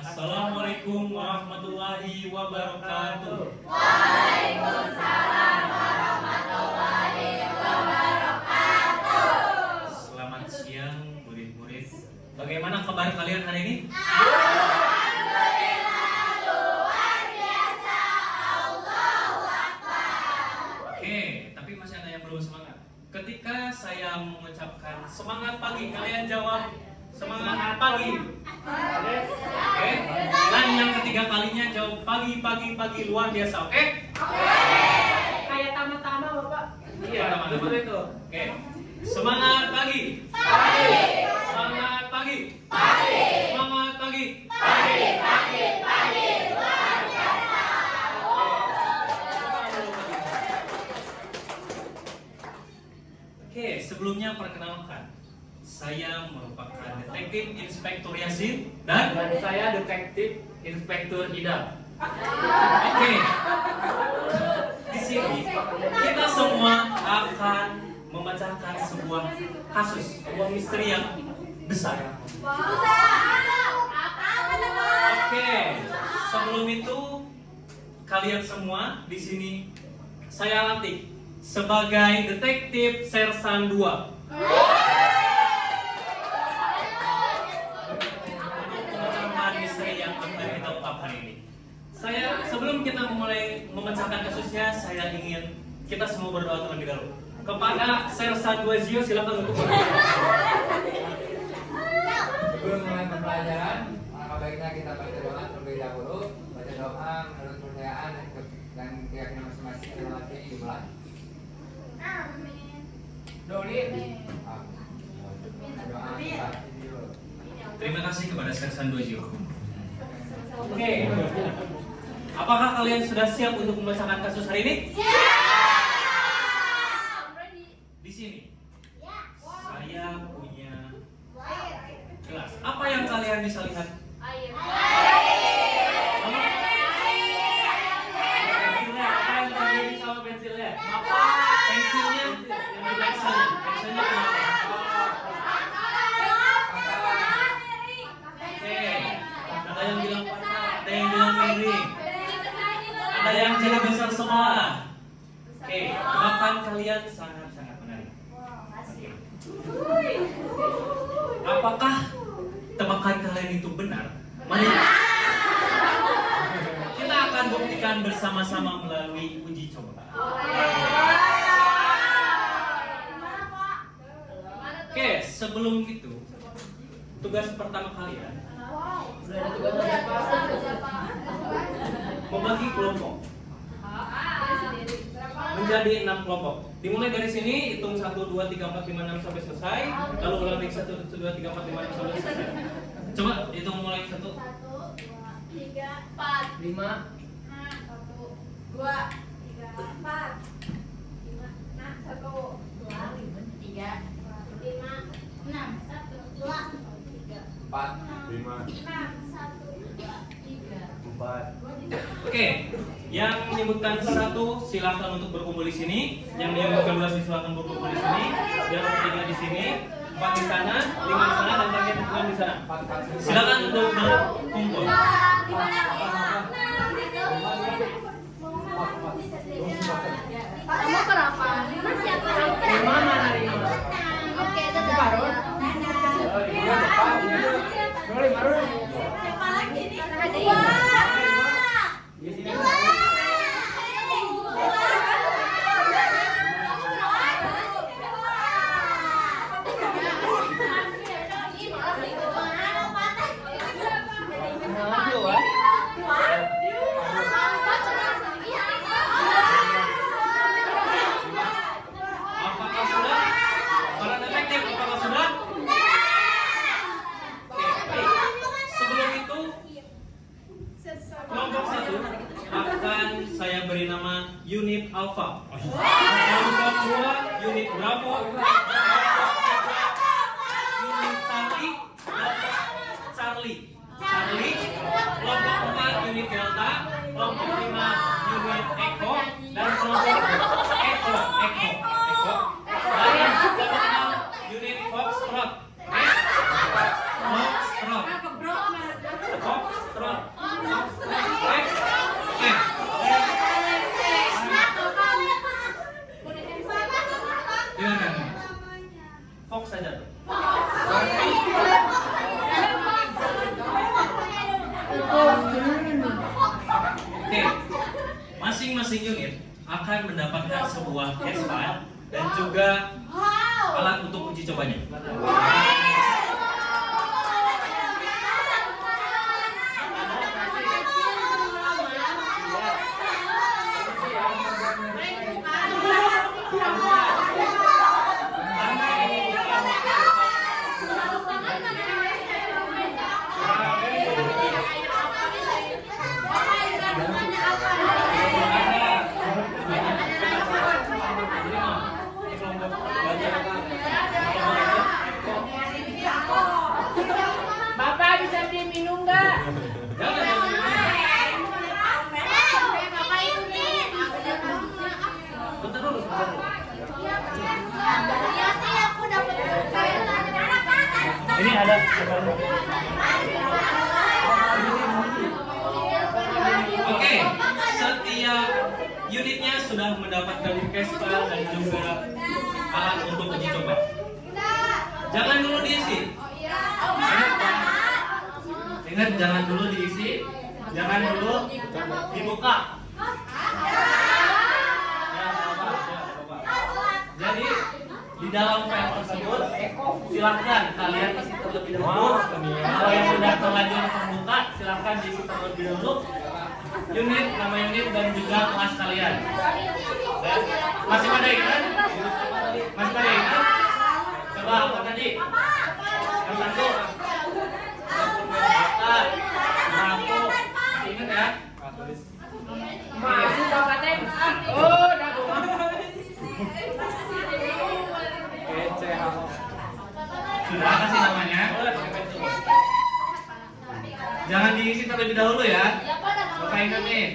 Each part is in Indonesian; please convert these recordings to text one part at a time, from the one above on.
Assalamualaikum warahmatullahi wabarakatuh. Waalaikumsalam warahmatullahi wabarakatuh. Selamat siang murid-murid. Bagaimana kabar kalian hari ini? Alhamdulillah, luar biasa. Allahu Akbar. Oke, tapi masih ada yang belum semangat. Ketika saya mengucapkan semangat pagi, kalian jawab semangat pagi. Oke. Dan yang ketiga kalinya jawab pagi luar biasa. Oke? Kayak tama-tama Bapak. Iya, betul itu. Oke. Semangat pagi. Pagi, Semangat pagi. pagi, Semangat pagi. pagi, pagi, pagi, luar biasa. Oke, sebelumnya perkenalkan. Saya merupakan Detektif Inspektur Yasin dan saya Detektif Inspektur Ida. oke. Di sini kita semua akan memecahkan sebuah kasus, sebuah misteri yang besar. Oke, sebelum itu kalian semua di sini saya latih sebagai Detektif Sersan 2. Pemecahan misteri yang akan kita ungkap hari ini. Sebelum kita memulai memecahkan kasusnya, saya ingin kita semua berdoa terlebih dahulu. Kepada Sersan 2 Zio, silakan untuk berdoa. Sebelum mulai pembelajaran, maka baiknya kita baca doa terlebih dahulu. Baca doa menurut kepercayaan dan keyakinan masing-masing dalam hati dimulai. Doli. Doa kita. Terima kasih kepada Sersan 2 Zio. Oke. Apakah kalian sudah siap untuk memecahkan kasus hari ini? Di sini saya punya gelas. Apa yang kalian bisa lihat? Pensilnya, apa yang terjadi sama pensilnya? Pensilnya, yang di pensilnya kenapa? Oke, ada yang bilang patah, ada yang bilang miring, ada yang jadi besar semua. Oke, tebakan kalian sangat-sangat menarik. Oke. Apakah tebakan kalian itu benar? Mari kita akan buktikan bersama-sama melalui uji coba. Oke, sebelum itu tugas pertama kalian membagi kelompok menjadi 6 kelompok. Dimulai dari sini, hitung 1, 2, 3, 4, 5, 6 sampai selesai. Lalu ulang lagi 1, 2, 3, 4, 5, 6 sampai selesai. Coba hitung mulai 1. 1, 2, 3, 4, 5. 1, 2, 3, 4, 5, 1, 2, 3, 5, 6, 1, 2, 3, 4, 5, 1, 2, 3, 4. Oke, yang menyebutkan 1 silakan untuk berkumpul di sini. Yang menyebutkan 2 silakan berkumpul di sini. Yang ketiga di sini, 4 di sana, 5 di sana, dan terakhir 6 di sana. Silakan untuk berkumpul. Kamu berapa? Siapa? 5 mana 5? Oke, itu Baru. Oh, di depan. Doli baru. Siapa lagi nih? Di sini. Apakah sudah? Para detektif, apakah sudah? Oke, baik. Sebelum itu, kelompok 1 akan saya beri nama unit Alpha. Kelompok 2 unit Bravo. Unit Charlie, kelompok Charlie. Kelompok 4 unit Delta, kelompok 5 unit Echo, dan kelompok Echo. Dan kelompok 6 unit Foxtrot. Foxtrot. akan mendapatkan sebuah case file dan juga alat untuk uji cobanya. Bapak bisa beli minum nggak? Ini ada. Oke, setiap unitnya sudah mendapatkan case file dan juga alat untuk uji coba. Jangan dulu diisi. Ingat, jangan dulu diisi, jangan dulu dibuka. Jadi di dalam file tersebut silakan kalian isi terlebih dahulu. Kalau yang sudah terlanjur terbuka, silakan diisi terlebih dahulu. Unit, nama unit dan juga kelas kalian. Masih pada ingat? Masih pada ingat? Coba apa tadi? Yang satu. Aku ingat ya? Masih Bapak teh. Oh, dah. Sudah kasih namanya. Jangan diisi terlebih dahulu ya. Bapak ingat nih.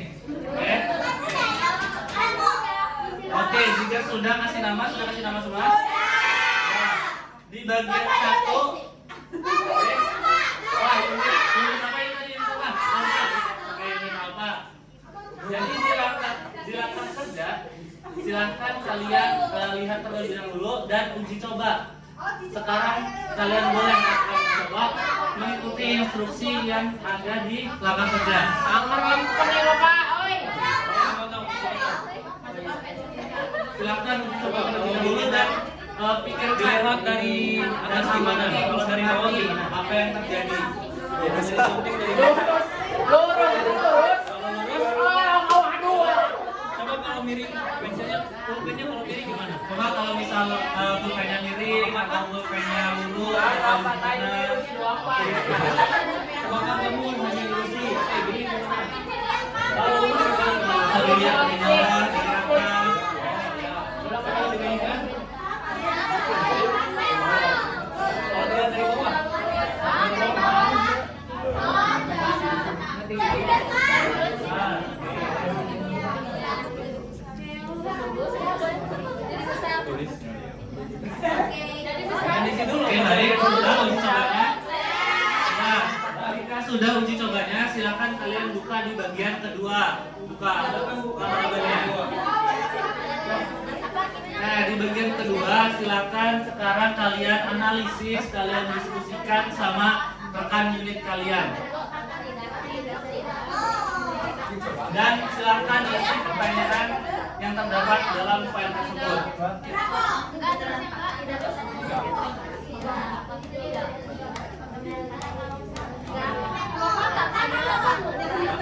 Oke, jika sudah kasih nama semua. Di bagian satu. Wah, unit apa ini tadi yang tengah? Oke, unit apa? Jadi silakan saja. Silakan kalian lihat terlebih dahulu dan uji coba. Sekarang kalian boleh coba mengikuti instruksi yang ada di lapangan kerja. Angker lempeng ya Bapak. Oi. Silakan uji coba terlebih dahulu dan pikirkan dilihat dari atas gimana, kalau dari bawah gimana, apa yang terjadi. Lurus. Aduh. Coba kalau miring, biasanya pulpennya kalau miring gimana? Coba kalau misal pulpennya miring atau pulpennya lurus atau gimana? Coba kamu hanya ilusi, kayak gini gimana? Kalau lurus gimana? Kalau lihat di bawah, digerakkan. Kalau diginikan, kalau dilihat dari bawah, sudah uji cobanya, silakan kalian buka di bagian kedua. Buka bagian. Nah, di bagian kedua silakan sekarang kalian analisis, kalian diskusikan sama rekan unit kalian. Dan silakan isi pertanyaan yang terdapat dalam file tersebut.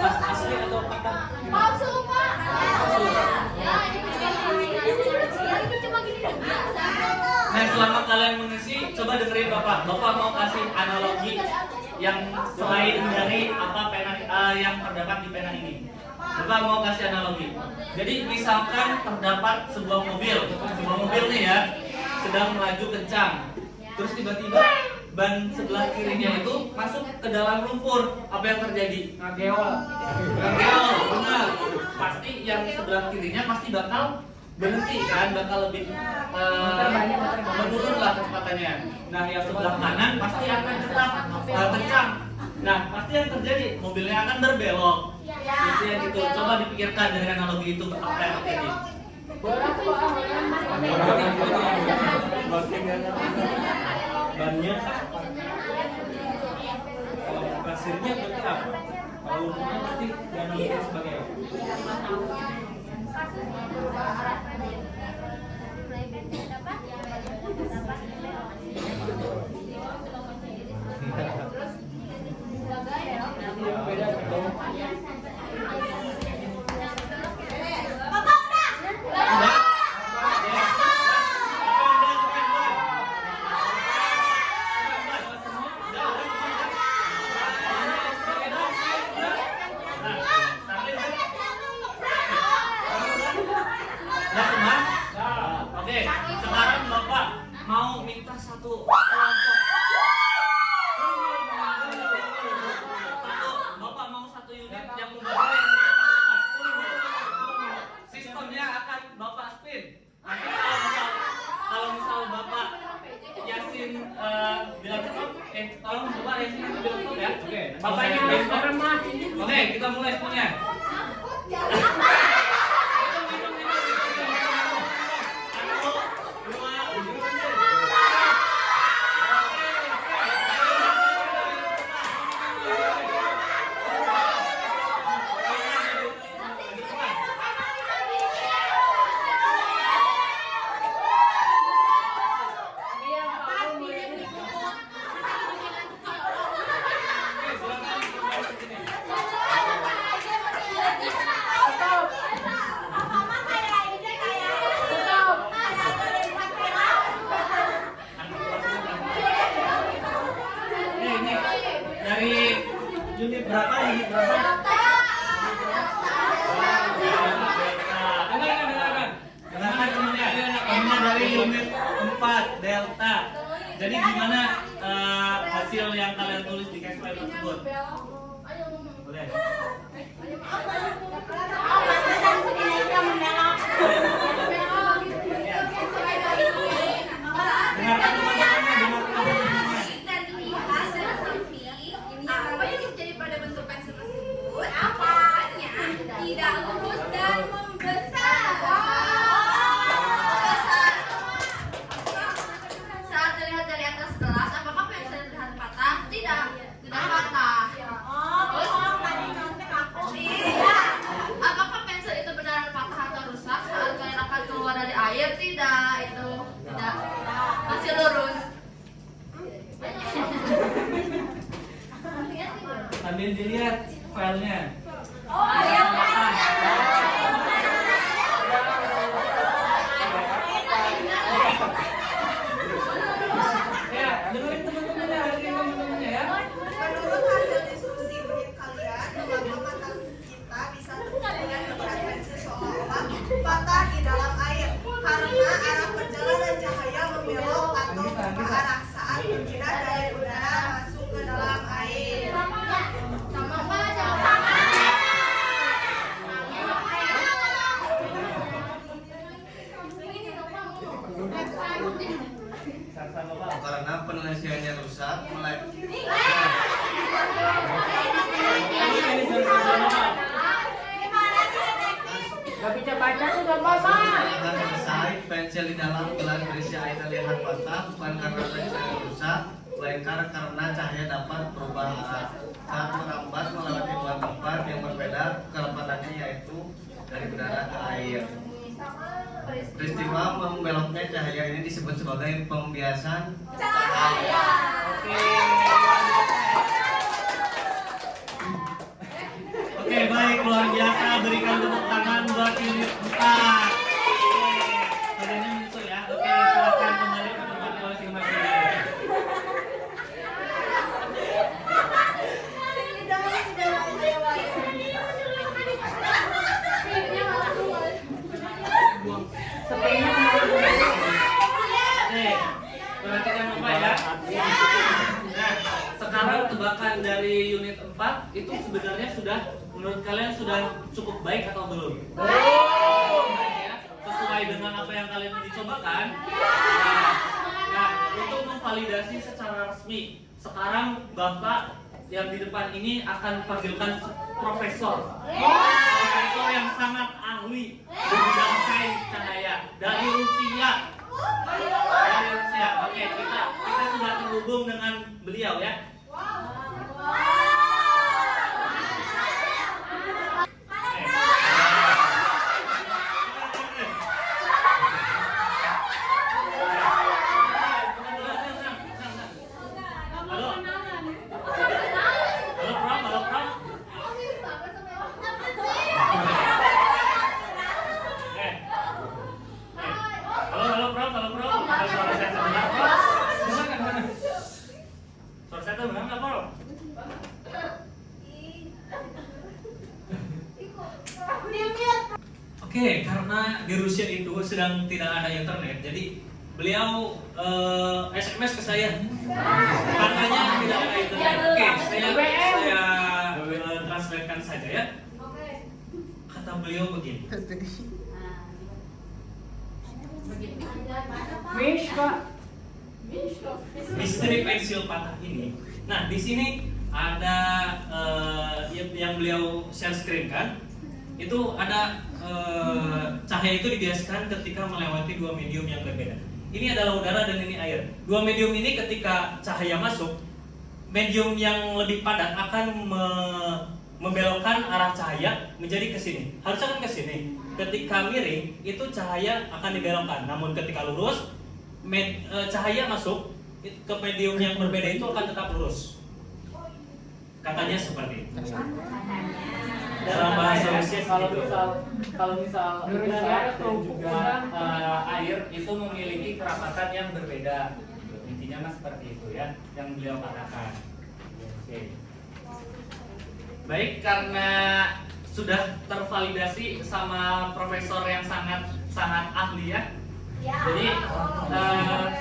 Asli atau patah? Palsu, Pak. Nah, selama kalian mengisi, coba dengerin Bapak. Bapak mau kasih analogi yang selain dari apa pena yang terdapat di pena ini. Bapak mau kasih analogi. Jadi misalkan terdapat sebuah mobil nih ya, sedang melaju kencang. Terus tiba-tiba ban sebelah kirinya itu masuk ke dalam lumpur. Apa yang terjadi? Ngageol, benar. Pasti yang sebelah kirinya pasti bakal berhenti kan, bakal lebih menurun lah kecepatannya. Nah, yang sebelah kanan pasti akan tetap kencang. Nah, pasti yang terjadi mobilnya akan berbelok. Itu yang gitu. Coba dipikirkan dari analogi itu apa yang terjadi. Bannya kalau pasirnya berarti apa? Kalau lumpurnya berarti dianalogikan sebagai apa? berubah arah dapat terus jaga ya. Beda betul. Papa udah. Udah? Udah teman? Oke, sekarang Bapak mau minta satu kelompok. Bapak mau satu unit yang membawa yang depan. Sistemnya akan Bapak spin. Nanti kalau misal Bapak Yasin bilang stop, tolong Bapak Yasin bilang stop ya. Oke, Bapaknya harus remah. Oke, kita mulai spinnya. Ini dari unit berapa? Unit berapa? Dengarkan temennya. Ini dari unit 4 Delta. Jadi gimana hasil yang kalian tulis di case file tersebut? Boleh. Dengarkan teman-temannya, dengarkan teman-temannya. Apa yang terjadi pada bentuk pensil tersebut? Apanya? Tidak lurus dan membesar. Saat dilihat dari atas gelas, apakah pensil terlihat patah? Tidak, tidak patah. Tidak. Apakah pensil itu benar patah atau rusak saat kalian akan keluar dari air? Tidak, itu tidak. Masih lurus. Sambil dilihat filenya. Oh, iya. Ya, dengerin teman-temannya, hargain teman-temannya ya. Menurut hasil diskusi brin kalian, mengapa mata kita bisa terlihat melihat pensil seolah-olah patah di dalam air? Karena arah perjalanan cahaya membelok atau berubah arah saat berpindah dari udara masuk ke dalam air. Sama Pak, sama. Sama Pak. Karena penelitiannya rusak, mulai Gak bisa baca sudah Bapak. dengan selesai pensil di dalam gelas berisi air terlihat patah bukan karena pensil rusak, melainkan karena cahaya dapat berubah arah saat merambat melewati dua tempat yang berbeda kelepatannya, yaitu dari udara ke air. Peristiwa membeloknya cahaya ini disebut sebagai pembiasan cahaya. Oke, baik, luar biasa. Berikan tepuk tangan buat unit 4. Badannya menyusul ya. Oke, silakan kembali ke tempat masing-masing. Oke, perhatikan Bapak ya. Nah, sekarang tebakan dari unit 4 itu sebenarnya sudah, menurut kalian sudah cukup baik atau belum? Ya, sesuai dengan apa yang kalian uji cobakan. Nah, untuk memvalidasi secara resmi, sekarang Bapak yang di depan ini akan panggilkan profesor. Profesor yang sangat ahli di bidang sains cahaya dari Rusia. Dari Rusia. Oke, kita sudah terhubung dengan beliau ya. Oke, karena di Rusia itu sedang tidak ada internet, jadi beliau SMS ke saya. Katanya tidak ada internet. Oke, saya translatekan saja ya. Kata beliau begini. Wish Pak. Misteri pensil patah ini. Nah, di sini ada yang beliau share screen kan. Itu ada cahaya itu dibiaskan ketika melewati dua medium yang berbeda. Ini adalah udara dan ini air. Dua medium ini ketika cahaya masuk, medium yang lebih padat akan membelokkan arah cahaya menjadi ke sini. Harusnya kan ke sini. Ketika miring, itu cahaya akan dibelokkan. Namun ketika lurus, cahaya masuk ke medium yang berbeda itu akan tetap lurus. Katanya seperti itu. Dalam bahasa Rusia kalau misal udara dan juga air itu memiliki kerapatan yang berbeda. Intinya mas seperti itu ya yang beliau katakan. Oke. Baik, karena sudah tervalidasi sama profesor yang sangat ahli ya. Jadi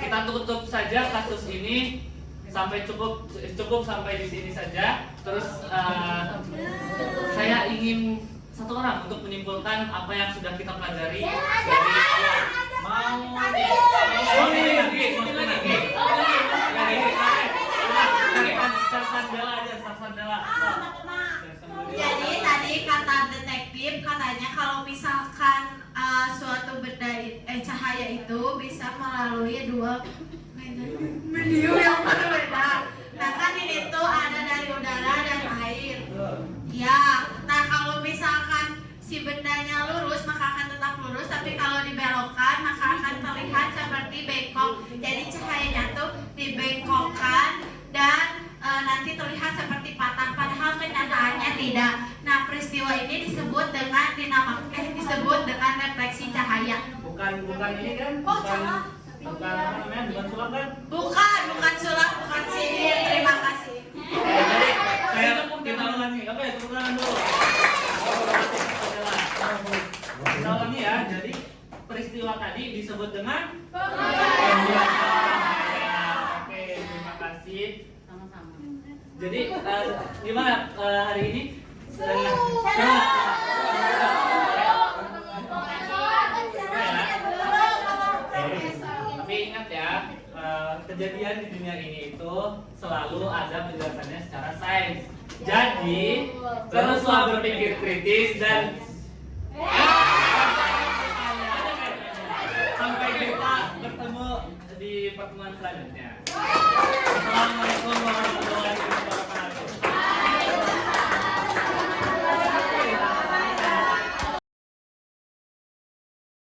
kita tutup saja kasus ini sampai cukup sampai di sini saja. Terus saya ingin satu orang untuk menyimpulkan apa yang sudah kita pelajari dari awal. Jadi tadi kata detektif katanya kalau misalkan suatu benda cahaya itu bisa melalui dua medium yang berbeda. Nah kan ini tuh ada dari udara dan air. Ya, nah kalau misalkan si bendanya lurus maka akan tetap lurus, tapi kalau dibelokkan maka akan terlihat seperti bengkok. Jadi cahayanya tuh dibengkokkan dan nanti terlihat seperti patah, padahal kenyataannya tidak. Nah peristiwa ini disebut dengan disebut dengan refleksi cahaya. Bukan ini kan? Oh, salah. Bukan apa namanya? Bukan sulap kan? Bukan sulap, bukan sihir. Terima kasih. saya Kita ulangi. Oke, tepuk tangan dulu. Kita ulangi ya. Jadi peristiwa tadi disebut dengan Oke, terima kasih. Sama-sama. Jadi gimana hari ini? Tapi ingat ya, kejadian di dunia ini itu selalu ada penjelasannya secara sains. Jadi teruslah berpikir kritis dan sampai kita bertemu di pertemuan selanjutnya. Assalamualaikum warahmatullahi wabarakatuh.